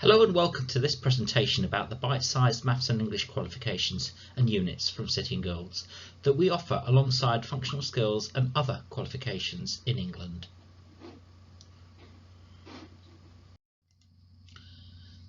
Hello and welcome to this presentation about the bite-sized Maths and English qualifications and units from City and Guilds that we offer alongside functional skills and other qualifications in England.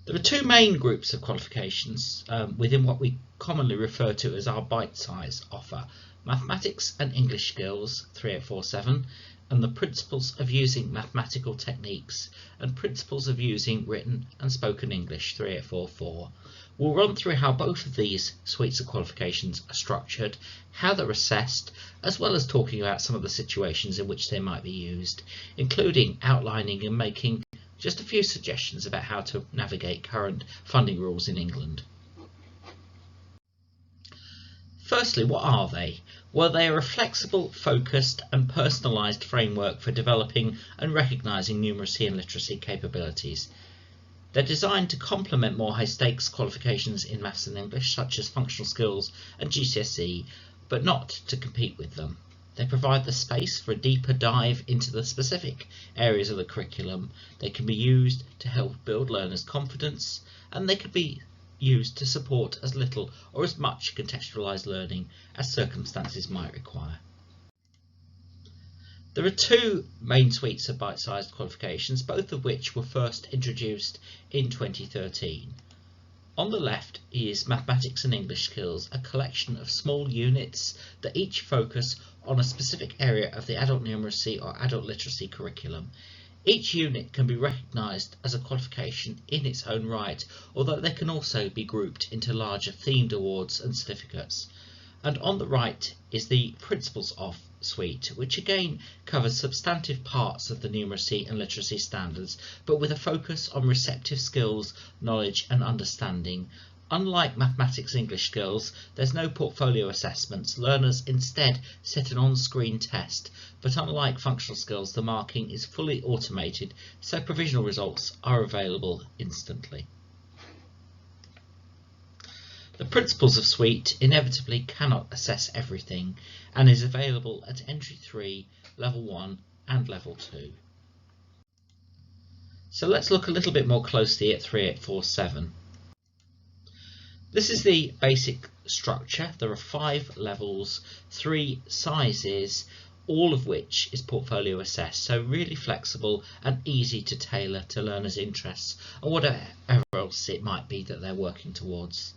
There are two main groups of qualifications within what we commonly refer to as our bite-size offer: Mathematics and English Skills 3847 and the Principles of Using Mathematical Techniques and Principles of Using Written and Spoken English 3844. We'll run through how both of these suites of qualifications are structured, how they're assessed, as well as talking about some of the situations in which they might be used, including outlining and making just a few suggestions about how to navigate current funding rules in England. Firstly, what are they? Well, they are a flexible, focused and personalised framework for developing and recognising numeracy and literacy capabilities. They're designed to complement more high-stakes qualifications in Maths and English, such as functional skills and GCSE, but not to compete with them. They provide the space for a deeper dive into the specific areas of the curriculum. They can be used to help build learners' confidence, and they can be used to support as little or as much contextualised learning as circumstances might require. There are two main suites of bite-sized qualifications, both of which were first introduced in 2013. On the left is Mathematics and English Skills, a collection of small units that each focus on a specific area of the adult numeracy or adult literacy curriculum. Each unit can be recognised as a qualification in its own right, although they can also be grouped into larger themed awards and certificates. And on the right is the Principles of suite, which again covers substantive parts of the numeracy and literacy standards, but with a focus on receptive skills, knowledge and understanding. Unlike Mathematics English Skills, there's no portfolio assessments. Learners instead sit an on-screen test, but unlike functional skills, the marking is fully automated, so provisional results are available instantly. The Principles of Suite inevitably cannot assess everything and is available at Entry 3, Level 1 and Level 2. So let's look a little bit more closely at 3847. This is the basic structure. There are 5 levels, 3 sizes, all of which is portfolio assessed, so really flexible and easy to tailor to learners' interests and whatever else it might be that they're working towards.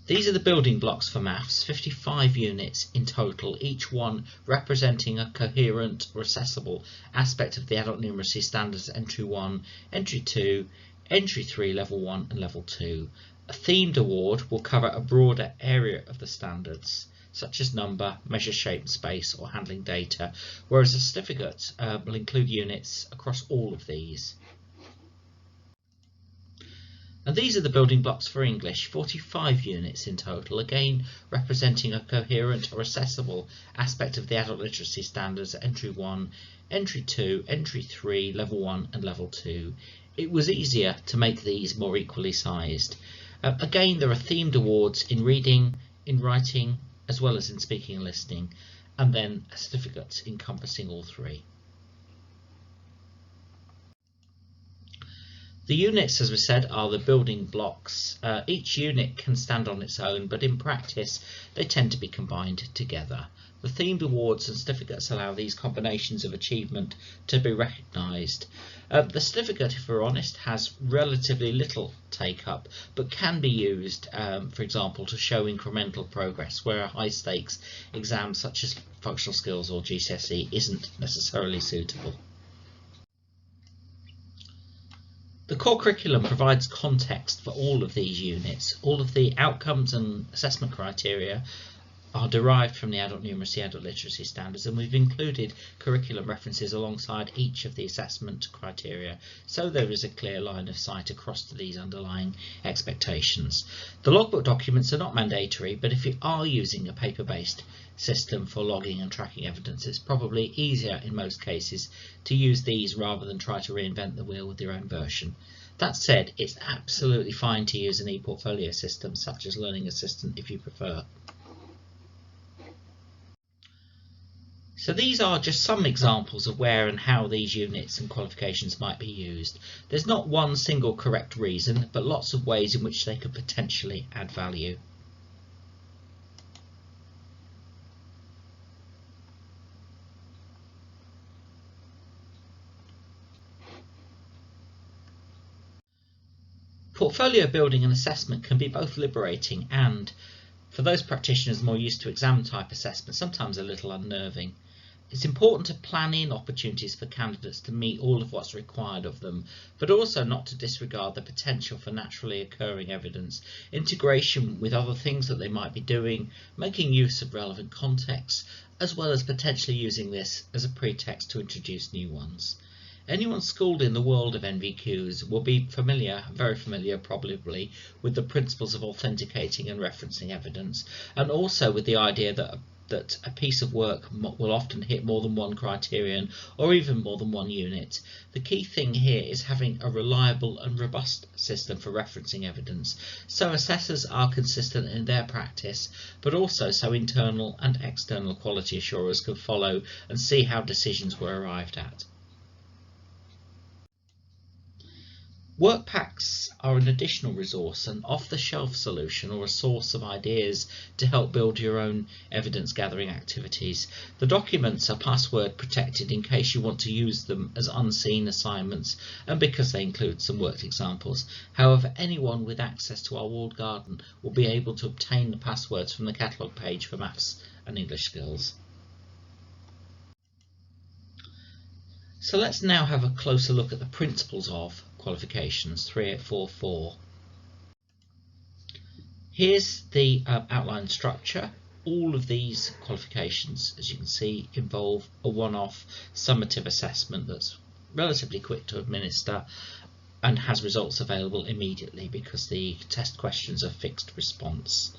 These are the building blocks for maths, 55 units in total, each one representing a coherent or accessible aspect of the adult numeracy standards Entry 1, Entry 2, Entry 3, Level 1 and Level 2. A themed award will cover a broader area of the standards, such as number, measure, shape and space or handling data, whereas a certificate will include units across all of these. And these are the building blocks for English, 45 units in total, again representing a coherent or accessible aspect of the adult literacy standards at Entry 1, Entry 2, Entry 3, Level 1 and Level 2. It was easier to make these more equally sized. Again, there are themed awards in reading, in writing, as well as in speaking and listening, and then a certificate encompassing all 3. The units, as we said, are the building blocks. Each unit can stand on its own, but in practice they tend to be combined together. The themed awards and certificates allow these combinations of achievement to be recognised. The certificate, if we're honest, has relatively little take-up, but can be used, for example, to show incremental progress, where a high-stakes exam such as functional skills or GCSE isn't necessarily suitable. The core curriculum provides context for all of these units. All of the outcomes and assessment criteria are derived from the adult numeracy, adult literacy standards, and we've included curriculum references alongside each of the assessment criteria, so there is a clear line of sight across to these underlying expectations. The logbook documents are not mandatory, but if you are using a paper-based system for logging and tracking evidence, it's probably easier in most cases to use these rather than try to reinvent the wheel with your own version. That said, it's absolutely fine to use an e-portfolio system such as Learning Assistant if you prefer. So these are just some examples of where and how these units and qualifications might be used. There's not one single correct reason, but lots of ways in which they could potentially add value. Portfolio building and assessment can be both liberating and, for those practitioners more used to exam type assessment, sometimes a little unnerving. It's important to plan in opportunities for candidates to meet all of what's required of them, but also not to disregard the potential for naturally occurring evidence, integration with other things that they might be doing, making use of relevant contexts, as well as potentially using this as a pretext to introduce new ones. Anyone schooled in the world of NVQs will be familiar, very familiar probably, with the principles of authenticating and referencing evidence, and also with the idea that a piece of work will often hit more than one criterion or even more than one unit. The key thing here is having a reliable and robust system for referencing evidence, so assessors are consistent in their practice, but also so internal and external quality assurers can follow and see how decisions were arrived at. Work packs are an additional resource, an off-the-shelf solution or a source of ideas to help build your own evidence gathering activities. The documents are password protected in case you want to use them as unseen assignments and because they include some worked examples. However, anyone with access to our walled garden will be able to obtain the passwords from the catalogue page for maths and English skills. So let's now have a closer look at the principles of qualifications 3844. Here's the outline structure. All of these qualifications, as you can see, involve a one-off summative assessment that's relatively quick to administer and has results available immediately because the test questions are fixed response.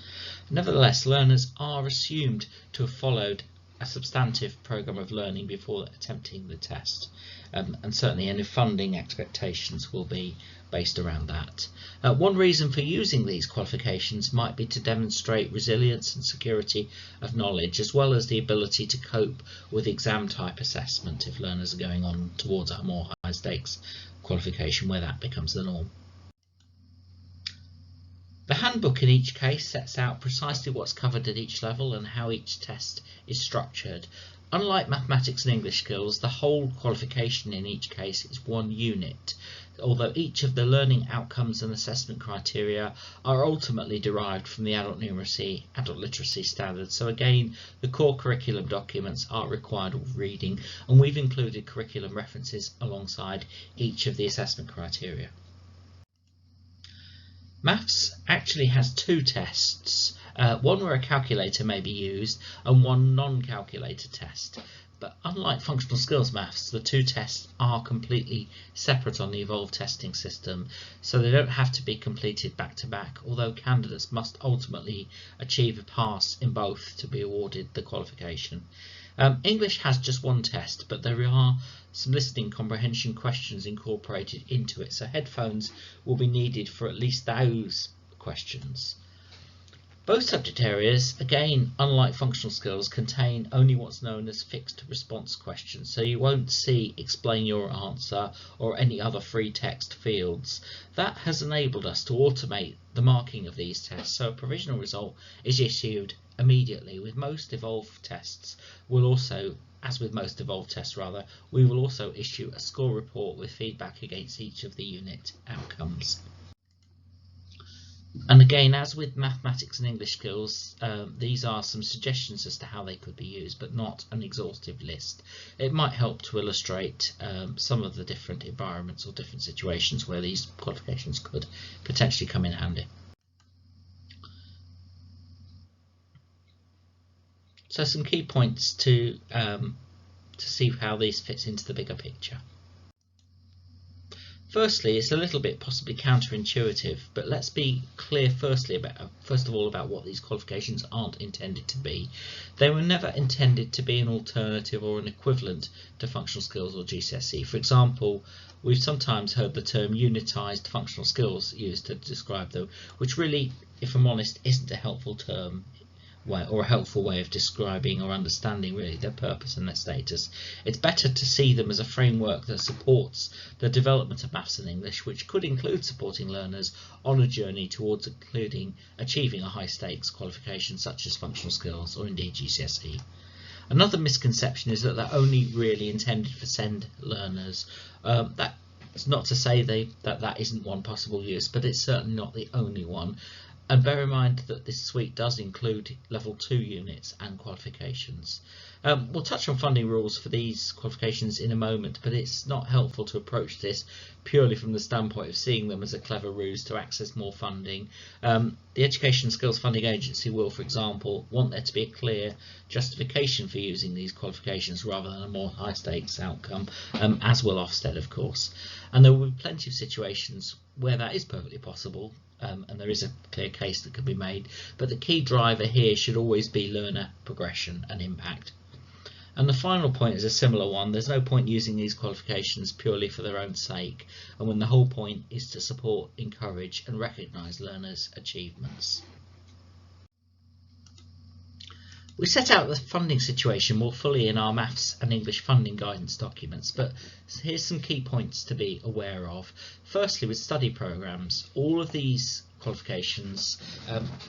Nevertheless, learners are assumed to have followed a substantive programme of learning before attempting the test, and certainly any funding expectations will be based around that. One reason for using these qualifications might be to demonstrate resilience and security of knowledge, as well as the ability to cope with exam type assessment if learners are going on towards a more high stakes qualification where that becomes the norm. The handbook in each case sets out precisely what's covered at each level and how each test is structured. Unlike mathematics and English skills, the whole qualification in each case is one unit, although each of the learning outcomes and assessment criteria are ultimately derived from the adult numeracy, adult literacy standards. So again, the core curriculum documents are required of reading, and we've included curriculum references alongside each of the assessment criteria. Maths actually has two tests, one where a calculator may be used and one non-calculator test. But unlike functional skills maths, the two tests are completely separate on the evolved testing system, so they don't have to be completed back to back, although candidates must ultimately achieve a pass in both to be awarded the qualification. English has just one test, but there are some listening comprehension questions incorporated into it, so headphones will be needed for at least those questions. Both subject areas, again, unlike functional skills, contain only what's known as fixed response questions, so you won't see explain your answer or any other free text fields. That has enabled us to automate the marking of these tests, so a provisional result is issued immediately. With most evolved tests, we will also issue a score report with feedback against each of the unit outcomes. And again, as with mathematics and English skills, these are some suggestions as to how they could be used, but not an exhaustive list. It might help to illustrate some of the different environments or different situations where these qualifications could potentially come in handy. So some key points to see how these fits into the bigger picture. Firstly, it's a little bit possibly counterintuitive, but let's be clear first of all about what these qualifications aren't intended to be. They were never intended to be an alternative or an equivalent to functional skills or GCSE. For example, we've sometimes heard the term unitised functional skills used to describe them, which really, if I'm honest, isn't a helpful term. way, or a helpful way of describing or understanding really their purpose and their status. It's better to see them as a framework that supports the development of maths and English, which could include supporting learners on a journey towards including achieving a high stakes qualification such as functional skills or indeed GCSE. Another misconception is that they're only really intended for SEND learners. That's not to say that isn't one possible use, but it's certainly not the only one. And bear in mind that this suite does include level 2 units and qualifications. We'll touch on funding rules for these qualifications in a moment, but it's not helpful to approach this purely from the standpoint of seeing them as a clever ruse to access more funding. The Education Skills Funding Agency will, for example, want there to be a clear justification for using these qualifications rather than a more high stakes outcome, as will Ofsted, of course. And there will be plenty of situations where that is perfectly possible, and there is a clear case that can be made, but the key driver here should always be learner progression and impact. And the final point is a similar one. There's no point using these qualifications purely for their own sake, and when the whole point is to support, encourage and recognise learners' achievements. We set out the funding situation more fully in our Maths and English funding guidance documents, but here's some key points to be aware of. Firstly, with study programmes, all of these qualifications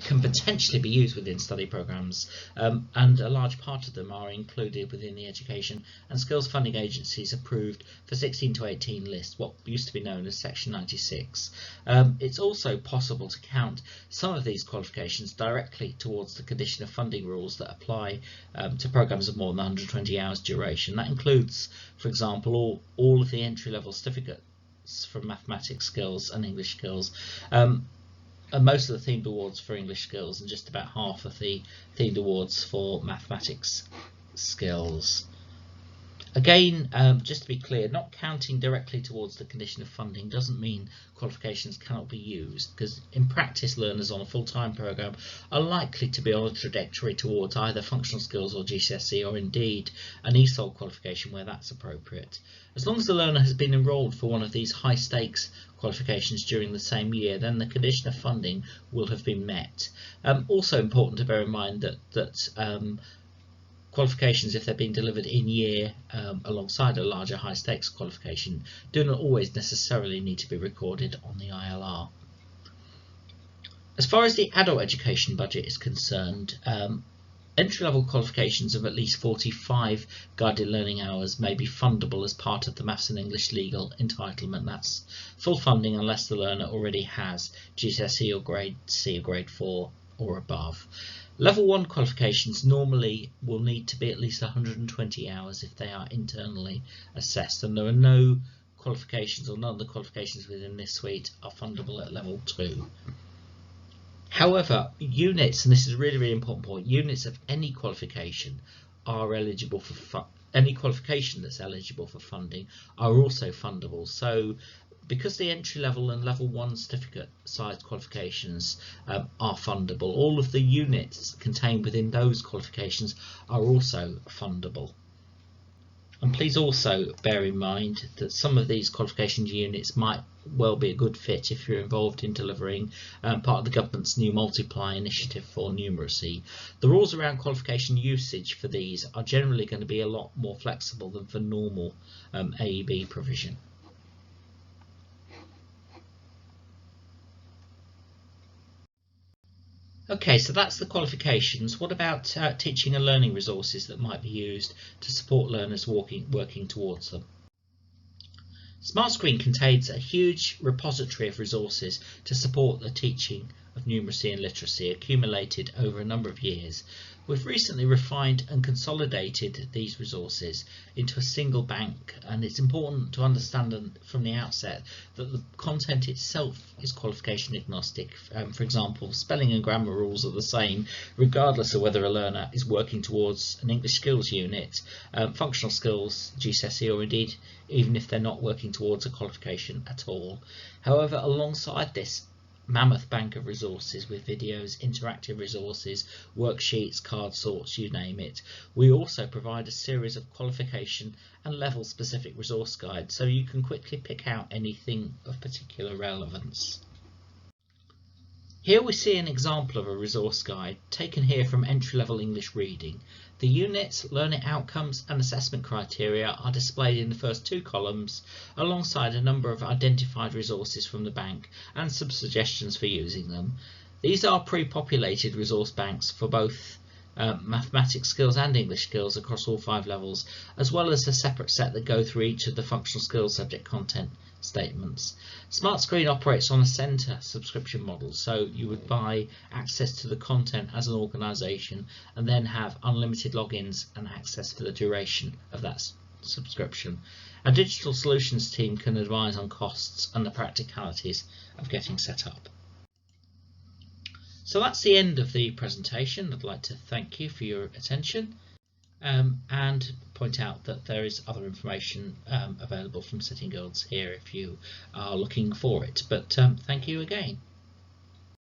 can potentially be used within study programmes, and a large part of them are included within the Education and Skills Funding Agency's approved for 16 to 18 list, what used to be known as Section 96. It's also possible to count some of these qualifications directly towards the condition of funding rules that apply to programmes of more than 120 hours duration. That includes, for example, all of the entry-level certificates for mathematics skills and English skills, and most of the themed awards for English skills, and just about half of the themed awards for mathematics skills. Again, just to be clear, not counting directly towards the condition of funding doesn't mean qualifications cannot be used, because in practice learners on a full-time programme are likely to be on a trajectory towards either functional skills or GCSE, or indeed an ESOL qualification where that's appropriate. As long as the learner has been enrolled for one of these high-stakes qualifications during the same year, then the condition of funding will have been met. Also important to bear in mind that qualifications, if they're being delivered in year alongside a larger high stakes qualification, do not always necessarily need to be recorded on the ILR. As far as the adult education budget is concerned, entry-level qualifications of at least 45 guided learning hours may be fundable as part of the Maths and English legal entitlement. That's full funding unless the learner already has GCSE or Grade C or Grade 4 or above. Level 1 qualifications normally will need to be at least 120 hours if they are internally assessed, and there are no qualifications, or none of the qualifications within this suite are fundable at level 2. However, units, and this is a really important point, units of any qualification are eligible for any qualification that's eligible for funding are also fundable. So because the entry level and level 1 certificate sized qualifications are fundable, all of the units contained within those qualifications are also fundable. And please also bear in mind that some of these qualification units might well be a good fit if you're involved in delivering part of the government's new Multiply initiative for numeracy. The rules around qualification usage for these are generally going to be a lot more flexible than for normal AEB provision. Okay, so that's the qualifications. What about teaching and learning resources that might be used to support learners working towards them? SmartScreen contains a huge repository of resources to support the teaching of numeracy and literacy accumulated over a number of years. We've recently refined and consolidated these resources into a single bank, and it's important to understand from the outset that the content itself is qualification agnostic. For example, spelling and grammar rules are the same regardless of whether a learner is working towards an English skills unit, functional skills, GCSE, or indeed even if they're not working towards a qualification at all. However, alongside this mammoth bank of resources with videos, interactive resources, worksheets, card sorts, you name it, we also provide a series of qualification and level specific resource guides so you can quickly pick out anything of particular relevance. Here we see an example of a resource guide taken here from entry-level English reading. The units, learning outcomes and assessment criteria are displayed in the first two columns alongside a number of identified resources from the bank and some suggestions for using them. These are pre-populated resource banks for both mathematics skills and English skills across all 5 levels, as well as a separate set that go through each of the functional skills subject content statements. SmartScreen operates on a centre subscription model, so you would buy access to the content as an organisation and then have unlimited logins and access for the duration of that subscription. A digital solutions team can advise on costs and the practicalities of getting set up. So that's the end of the presentation. I'd like to thank you for your attention and point out that there is other information available from Setting Goals here if you are looking for it. But thank you again.